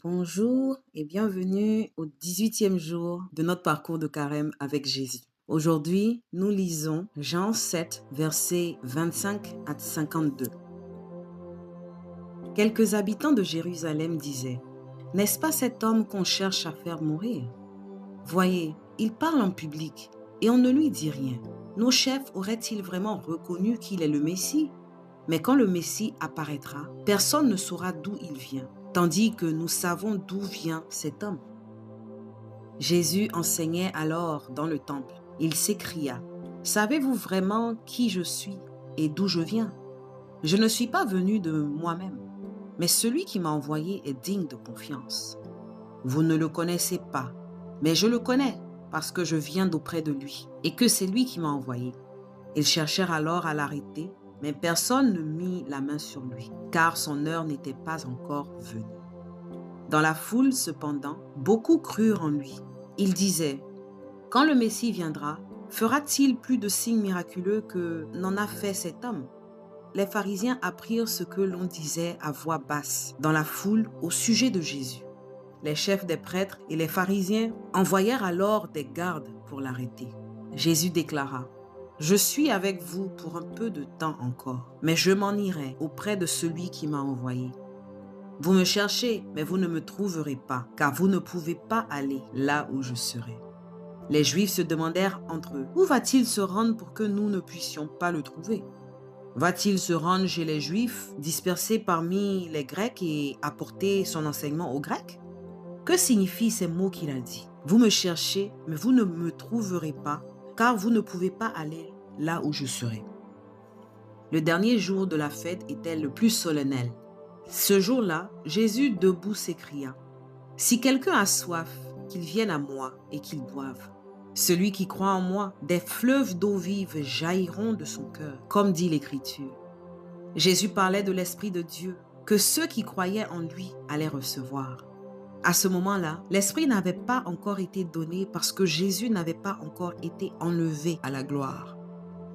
Bonjour et bienvenue au 18e jour de notre parcours de carême avec Jésus. Aujourd'hui, nous lisons Jean 7, versets 25 à 52. Quelques habitants de Jérusalem disaient: « N'est-ce pas cet homme qu'on cherche à faire mourir? Voyez, il parle en public et on ne lui dit rien. Nos chefs auraient-ils vraiment reconnu qu'il est le Messie? Mais quand le Messie apparaîtra, personne ne saura d'où il vient, tandis que nous savons d'où vient cet homme. » Jésus enseignait alors dans le temple. Il s'écria: « Savez-vous vraiment qui je suis et d'où je viens? Je ne suis pas venu de moi-même, mais celui qui m'a envoyé est digne de confiance. Vous ne le connaissez pas, mais je le connais parce que je viens d'auprès de lui et que c'est lui qui m'a envoyé. » Ils cherchèrent alors à l'arrêter, mais personne ne mit la main sur lui, car son heure n'était pas encore venue. Dans la foule, cependant, beaucoup crurent en lui. Ils disaient: « Quand le Messie viendra, fera-t-il plus de signes miraculeux que n'en a fait cet homme ?» Les pharisiens apprirent ce que l'on disait à voix basse dans la foule au sujet de Jésus. Les chefs des prêtres et les pharisiens envoyèrent alors des gardes pour l'arrêter. Jésus déclara: « Je suis avec vous pour un peu de temps encore, mais je m'en irai auprès de celui qui m'a envoyé. Vous me cherchez, mais vous ne me trouverez pas, car vous ne pouvez pas aller là où je serai. » Les Juifs se demandèrent entre eux: « Où va-t-il se rendre pour que nous ne puissions pas le trouver? Va-t-il se rendre chez les Juifs, dispersés parmi les Grecs, et apporter son enseignement aux Grecs? Que signifient ces mots qu'il a dit? Vous me cherchez, mais vous ne me trouverez pas, car vous ne pouvez pas aller là où je serai. » Le dernier jour de la fête était le plus solennel. Ce jour-là, Jésus debout s'écria: « Si quelqu'un a soif, qu'il vienne à moi et qu'il boive. Celui qui croit en moi, des fleuves d'eau vive jailliront de son cœur, comme dit l'Écriture. » Jésus parlait de l'Esprit de Dieu, que ceux qui croyaient en lui allaient recevoir. À ce moment-là, l'Esprit n'avait pas encore été donné parce que Jésus n'avait pas encore été enlevé à la gloire.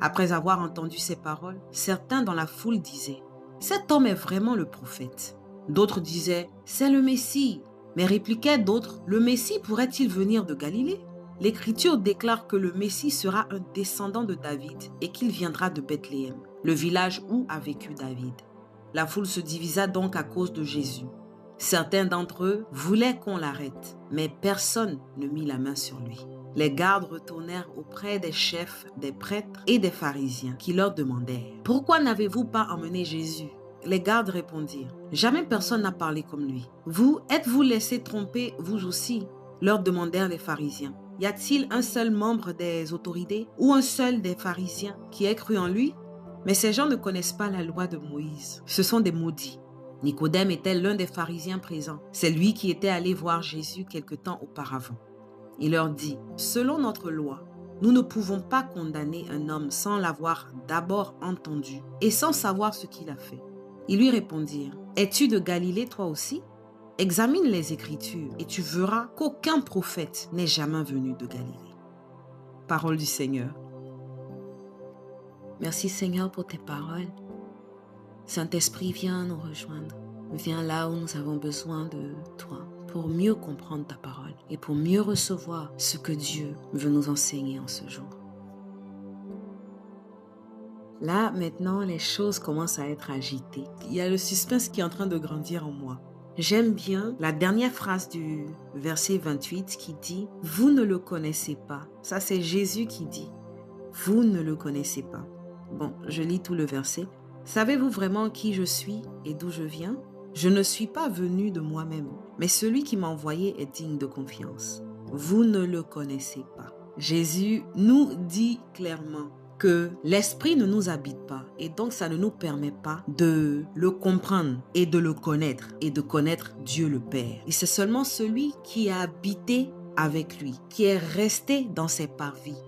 Après avoir entendu ces paroles, certains dans la foule disaient: « Cet homme est vraiment le prophète. » D'autres disaient: « C'est le Messie. » Mais répliquaient d'autres: « Le Messie pourrait-il venir de Galilée? L'Écriture déclare que le Messie sera un descendant de David et qu'il viendra de Bethléem, le village où a vécu David. » La foule se divisa donc à cause de Jésus. Certains d'entre eux voulaient qu'on l'arrête, mais personne ne mit la main sur lui. Les gardes retournèrent auprès des chefs, des prêtres et des pharisiens qui leur demandèrent: « Pourquoi n'avez-vous pas emmené Jésus ?» Les gardes répondirent: « Jamais personne n'a parlé comme lui. Vous, êtes-vous laissé tromper vous aussi ?» leur demandèrent les pharisiens. « Y a-t-il un seul membre des autorités ou un seul des pharisiens qui ait cru en lui? Mais ces gens ne connaissent pas la loi de Moïse. Ce sont des maudits. » Nicodème était l'un des pharisiens présents. C'est lui qui était allé voir Jésus quelque temps auparavant. Il leur dit: « Selon notre loi, nous ne pouvons pas condamner un homme sans l'avoir d'abord entendu et sans savoir ce qu'il a fait. » Ils lui répondirent: « Es-tu de Galilée toi aussi? Examine les Écritures et tu verras qu'aucun prophète n'est jamais venu de Galilée. » Parole du Seigneur. Merci Seigneur pour tes paroles. Saint-Esprit, viens nous rejoindre. Viens là où nous avons besoin de toi pour mieux comprendre ta parole et pour mieux recevoir ce que Dieu veut nous enseigner en ce jour. Là, maintenant, les choses commencent à être agitées. Il y a le suspense qui est en train de grandir en moi. J'aime bien la dernière phrase du verset 28 qui dit « Vous ne le connaissez pas ». Ça, c'est Jésus qui dit « Vous ne le connaissez pas ». Bon, je lis tout le verset. « Savez-vous vraiment qui je suis et d'où je viens? Je ne suis pas venu de moi-même, mais celui qui m'a envoyé est digne de confiance. Vous ne le connaissez pas. » Jésus nous dit clairement que l'esprit ne nous habite pas et donc ça ne nous permet pas de le comprendre et de le connaître et de connaître Dieu le Père. Et c'est seulement celui qui a habité avec lui, qui est resté dans ses parvis,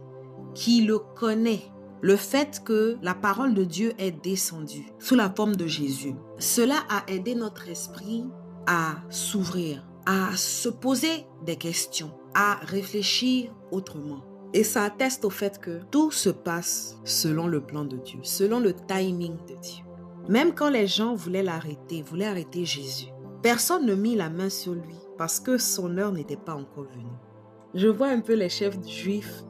qui le connaît. Le fait que la parole de Dieu est descendue sous la forme de Jésus, cela a aidé notre esprit à s'ouvrir, à se poser des questions, à réfléchir autrement. Et ça atteste au fait que tout se passe selon le plan de Dieu, selon le timing de Dieu. Même quand les gens voulaient arrêter Jésus, Personne ne mit la main sur lui parce que son heure n'était pas encore venue. Je vois un peu les chefs juifs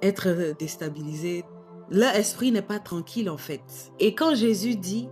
être déstabilisés. Leur esprit n'est pas tranquille en fait. Et quand Jésus dit,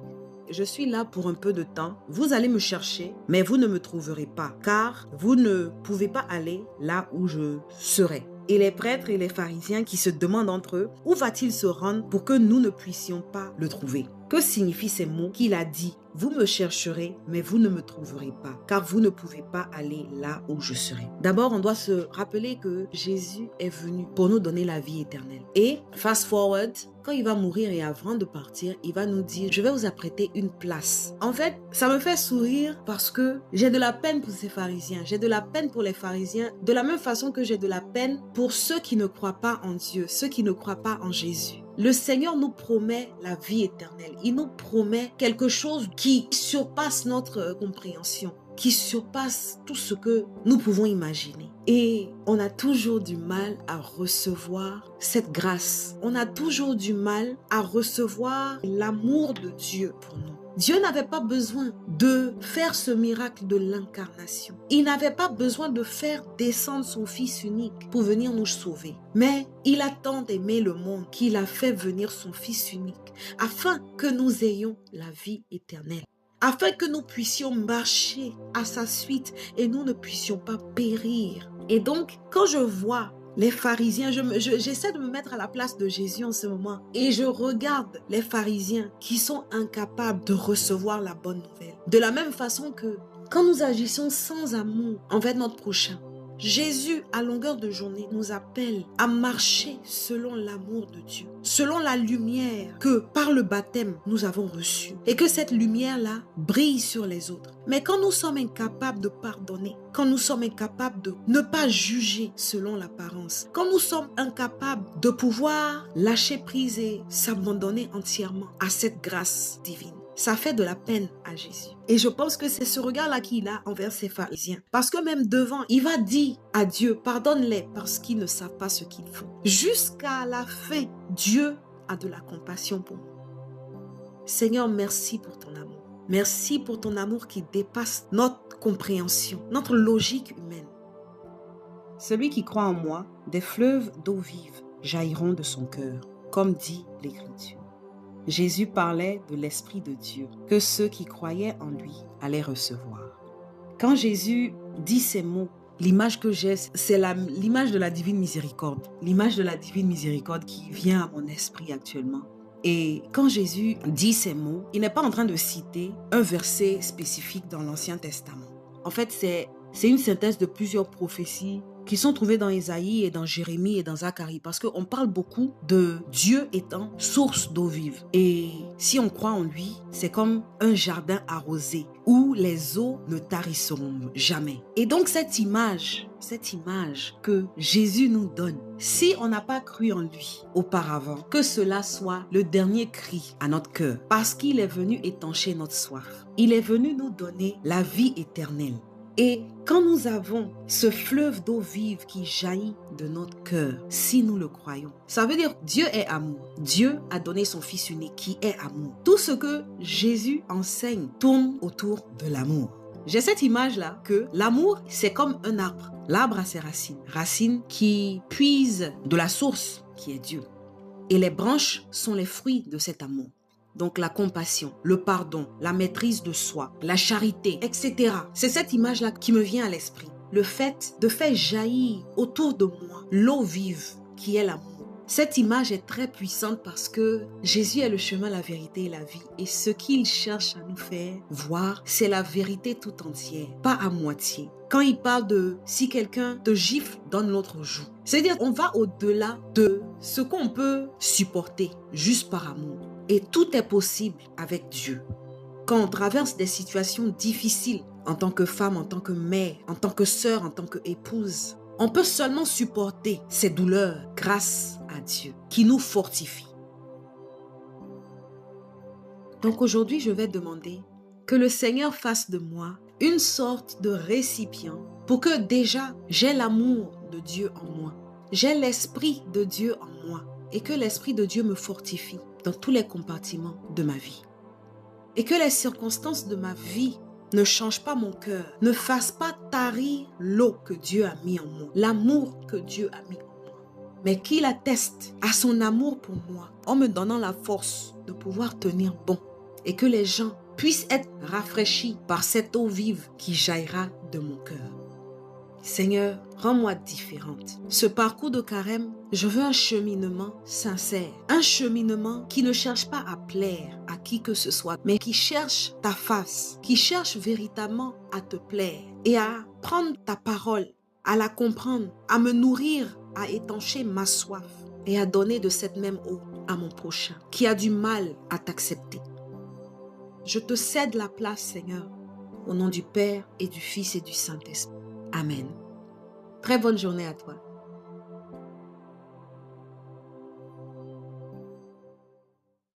je suis là pour un peu de temps, vous allez me chercher, mais vous ne me trouverez pas, car vous ne pouvez pas aller là où je serai. Et les prêtres et les pharisiens qui se demandent entre eux, où va-t-il se rendre pour que nous ne puissions pas le trouver? Que signifient ces mots qu'il a dit? Vous me chercherez, mais vous ne me trouverez pas, car vous ne pouvez pas aller là où je serai. D'abord, on doit se rappeler que Jésus est venu pour nous donner la vie éternelle. Et fast forward, quand il va mourir et avant de partir, il va nous dire, je vais vous apprêter une place. En fait, ça me fait sourire parce que j'ai de la peine pour ces pharisiens. J'ai de la peine pour les pharisiens, de la même façon que j'ai de la peine pour ceux qui ne croient pas en Dieu, ceux qui ne croient pas en Jésus. Le Seigneur nous promet la vie éternelle. Il nous promet quelque chose qui surpasse notre compréhension, qui surpasse tout ce que nous pouvons imaginer. Et on a toujours du mal à recevoir cette grâce. On a toujours du mal à recevoir l'amour de Dieu pour nous. Dieu n'avait pas besoin de faire ce miracle de l'incarnation. Il n'avait pas besoin de faire descendre son Fils unique pour venir nous sauver. Mais il a tant aimé le monde qu'il a fait venir son Fils unique afin que nous ayons la vie éternelle. Afin que nous puissions marcher à sa suite et nous ne puissions pas périr. Et donc, quand je vois les pharisiens, j'essaie de me mettre à la place de Jésus en ce moment. Et je regarde les pharisiens qui sont incapables de recevoir la bonne nouvelle. De la même façon que quand nous agissons sans amour envers notre prochain, Jésus, à longueur de journée, nous appelle à marcher selon l'amour de Dieu, selon la lumière que par le baptême nous avons reçue et que cette lumière-là brille sur les autres. Mais quand nous sommes incapables de pardonner, quand nous sommes incapables de ne pas juger selon l'apparence, quand nous sommes incapables de pouvoir lâcher prise et s'abandonner entièrement à cette grâce divine, ça fait de la peine à Jésus. Et je pense que c'est ce regard-là qu'il a envers ces pharisiens. Parce que même devant, il va dire à Dieu, pardonne-les parce qu'ils ne savent pas ce qu'ils font. Jusqu'à la fin, Dieu a de la compassion pour nous. Seigneur, merci pour ton amour. Merci pour ton amour qui dépasse notre compréhension, notre logique humaine. Celui qui croit en moi, des fleuves d'eau vive jailliront de son cœur, comme dit l'Écriture. Jésus parlait de l'Esprit de Dieu, que ceux qui croyaient en lui allaient recevoir. Quand Jésus dit ces mots, l'image que j'ai, c'est l'image de la divine miséricorde. L'image de la divine miséricorde qui vient à mon esprit actuellement. Et quand Jésus dit ces mots, il n'est pas en train de citer un verset spécifique dans l'Ancien Testament. En fait, c'est une synthèse de plusieurs prophéties qui sont trouvées dans Ésaïe et dans Jérémie et dans Zacharie, parce qu'on parle beaucoup de Dieu étant source d'eau vive. Et si on croit en lui, c'est comme un jardin arrosé où les eaux ne tarisseront jamais. Et donc cette image que Jésus nous donne, si on n'a pas cru en lui auparavant, que cela soit le dernier cri à notre cœur, parce qu'il est venu étancher notre soif. Il est venu nous donner la vie éternelle. Et quand nous avons ce fleuve d'eau vive qui jaillit de notre cœur, si nous le croyons, ça veut dire Dieu est amour. Dieu a donné son Fils unique qui est amour. Tout ce que Jésus enseigne tourne autour de l'amour. J'ai cette image-là que l'amour, c'est comme un arbre. L'arbre a ses racines. Racines qui puisent de la source qui est Dieu. Et les branches sont les fruits de cet amour. Donc la compassion, le pardon, la maîtrise de soi, la charité, etc. C'est cette image-là qui me vient à l'esprit. Le fait de faire jaillir autour de moi l'eau vive qui est l'amour. Cette image est très puissante parce que Jésus est le chemin, la vérité et la vie. Et ce qu'il cherche à nous faire voir, c'est la vérité tout entière, pas à moitié. Quand il parle de si quelqu'un te gifle, donne l'autre joue. C'est-à-dire on va au-delà de ce qu'on peut supporter juste par amour. Et tout est possible avec Dieu. Quand on traverse des situations difficiles, en tant que femme, en tant que mère, en tant que sœur, en tant qu'épouse, on peut seulement supporter ces douleurs grâce à Dieu, qui nous fortifie. Donc aujourd'hui, je vais demander que le Seigneur fasse de moi une sorte de récipient pour que déjà j'ai l'amour de Dieu en moi, j'ai l'Esprit de Dieu en moi et que l'Esprit de Dieu me fortifie dans tous les compartiments de ma vie. Et que les circonstances de ma vie Ne change pas mon cœur. Ne fasse pas tarir l'eau que Dieu a mis en moi, l'amour que Dieu a mis en moi. Mais qu'il atteste à son amour pour moi en me donnant la force de pouvoir tenir bon. Et que les gens puissent être rafraîchis par cette eau vive qui jaillira de mon cœur. Seigneur, rends-moi différente. Ce parcours de carême, je veux un cheminement sincère. Un cheminement qui ne cherche pas à plaire à qui que ce soit, mais qui cherche ta face, qui cherche véritablement à te plaire et à prendre ta parole, à la comprendre, à me nourrir, à étancher ma soif et à donner de cette même eau à mon prochain qui a du mal à t'accepter. Je te cède la place, Seigneur, au nom du Père et du Fils et du Saint-Esprit. Amen. Très bonne journée à toi.